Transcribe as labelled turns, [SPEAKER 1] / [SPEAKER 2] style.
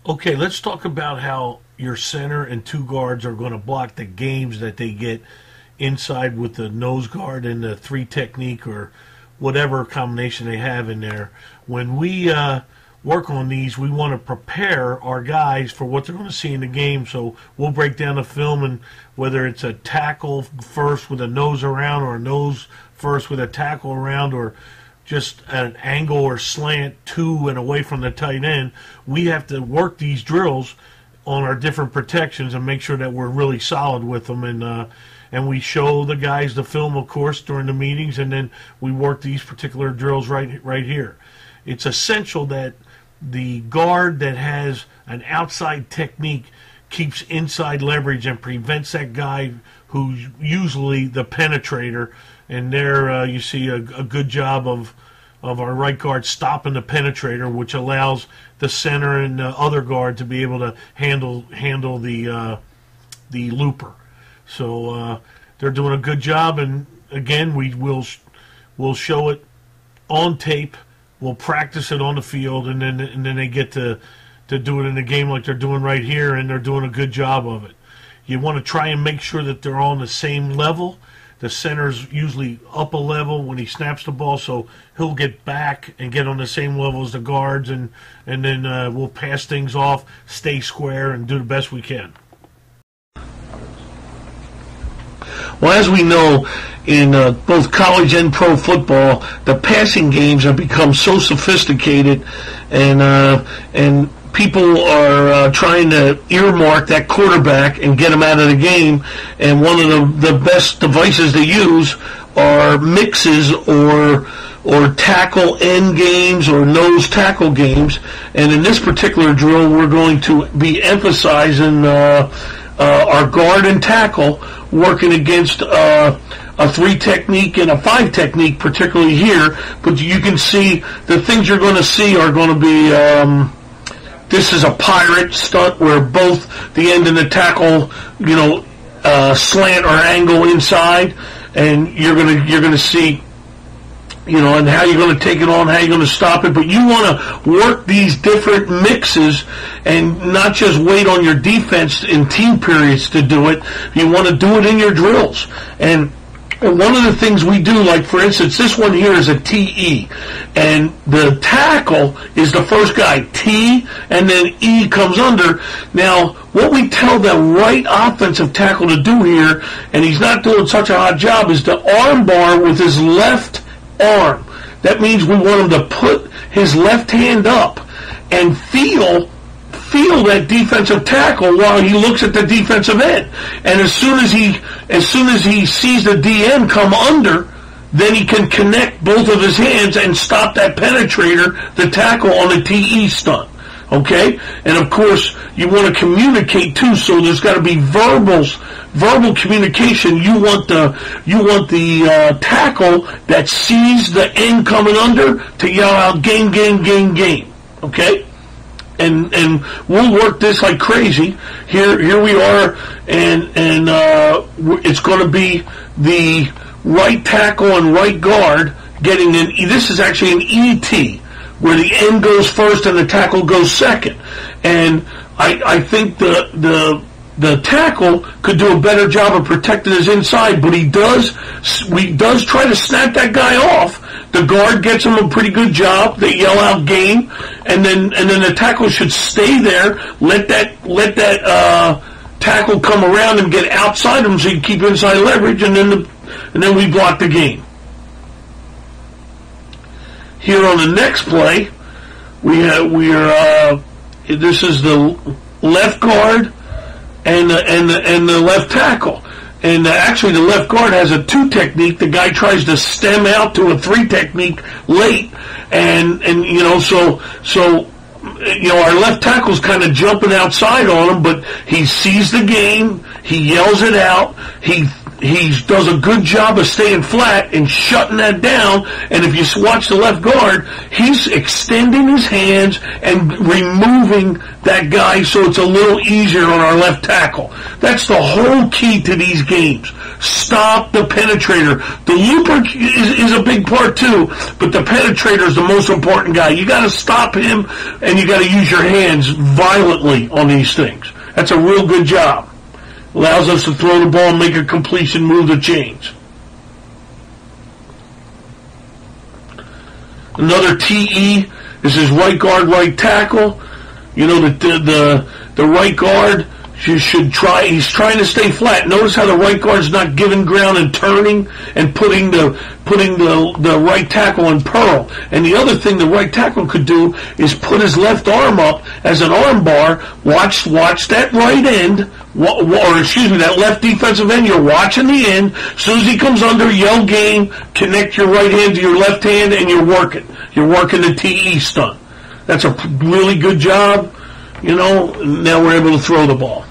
[SPEAKER 1] Okay, let's talk about how your center and two guards are going to block the games that they get inside with the nose guard and the three technique or whatever combination they have in there. When we work on these, we want to prepare our guys for what they're going to see in the game. So we'll break down the film, and whether it's a tackle first with a nose around or a nose first with a tackle around, or just an angle or slant to and away from the tight end, we have to work these drills on our different protections and make sure that we're really solid with them. And we show the guys the film, of course, during the meetings, and then we work these particular drills right here. It's essential that the guard that has an outside technique keeps inside leverage and prevents that guy who's usually the penetrator. And there you see a good job of our right guard stopping the penetrator, which allows the center and the other guard to be able to handle the looper. So they're doing a good job, and again, we'll show it on tape. We'll practice it on the field, and then they get to do it in the game like they're doing right here, and they're doing a good job of it. You want to try and make sure that they're on the same level. The center's usually up a level when he snaps the ball, so he'll get back and get on the same level as the guards, and then we'll pass things off, stay square, and do the best we can.
[SPEAKER 2] Well, as we know, in both college and pro football, the passing games have become so sophisticated, and people are trying to earmark that quarterback and get him out of the game. And one of the best devices to use are mixes or tackle end games or nose tackle games. And in this particular drill, we're going to be emphasizing our guard and tackle working against a 3 technique and a 5 technique, particularly here. But you can see the things you're going to see are going to be this is a pirate stunt where both the end and the tackle, slant or angle inside, and you're gonna see, and how you're going to take it on, how you're going to stop it. But you want to work these different mixes and not just wait on your defense in team periods to do it. You want to do it in your drills. And one of the things we do, like for instance, this one here is a TE, and the tackle is the first guy, T, and then E comes under. Now, what we tell the right offensive tackle to do here, and he's not doing such a hot job, is to arm bar with his left arm. That means we want him to put his left hand up and feel that defensive tackle while he looks at the defensive end. And as soon as he sees the DN come under, then he can connect both of his hands and stop that penetrator, the tackle, on the TE stunt. Okay? And of course, you want to communicate too, so there's got to be verbal communication. You want the tackle that sees the end coming under to yell out game, game, game, game. Okay? And we'll work this like crazy. Here we are, and it's going to be the right tackle and right guard getting in. This is actually an ET, where the end goes first and the tackle goes second. And I think the tackle could do a better job of protecting his inside, but he does try to snap that guy off. The guard gets him a pretty good job. They yell out game, and then the tackle should stay there. Let that tackle come around and get outside him, so you keep inside leverage, and then we block the game. Here on the next play, this is the left guard and the left tackle. And actually, the left guard has a 2 technique. The guy tries to stem out to a 3 technique late, and so our left tackle's kind of jumping outside on him, but he sees the game. He yells it out. He he does a good job of staying flat and shutting that down. And if you watch the left guard, he's extending his hands and removing that guy so it's a little easier on our left tackle. That's the whole key to these games. Stop the penetrator. The looper is a big part too, but the penetrator is the most important guy. You got to stop him, and you got to use your hands violently on these things. That's a real good job. Allows us to throw the ball and make a completion, move the chains. Another TE is his right guard, right tackle. You know, the right guard should try. He's trying to stay flat. Notice how the right guard's not giving ground and turning and putting the right tackle in pearl. And the other thing the right tackle could do is put his left arm up as an arm bar. Watch that right end, that left defensive end. You're watching the end. As soon as he comes under, yell game. Connect your right hand to your left hand, and you're working. You're working the TE stunt. That's a really good job. You know, now we're able to throw the ball.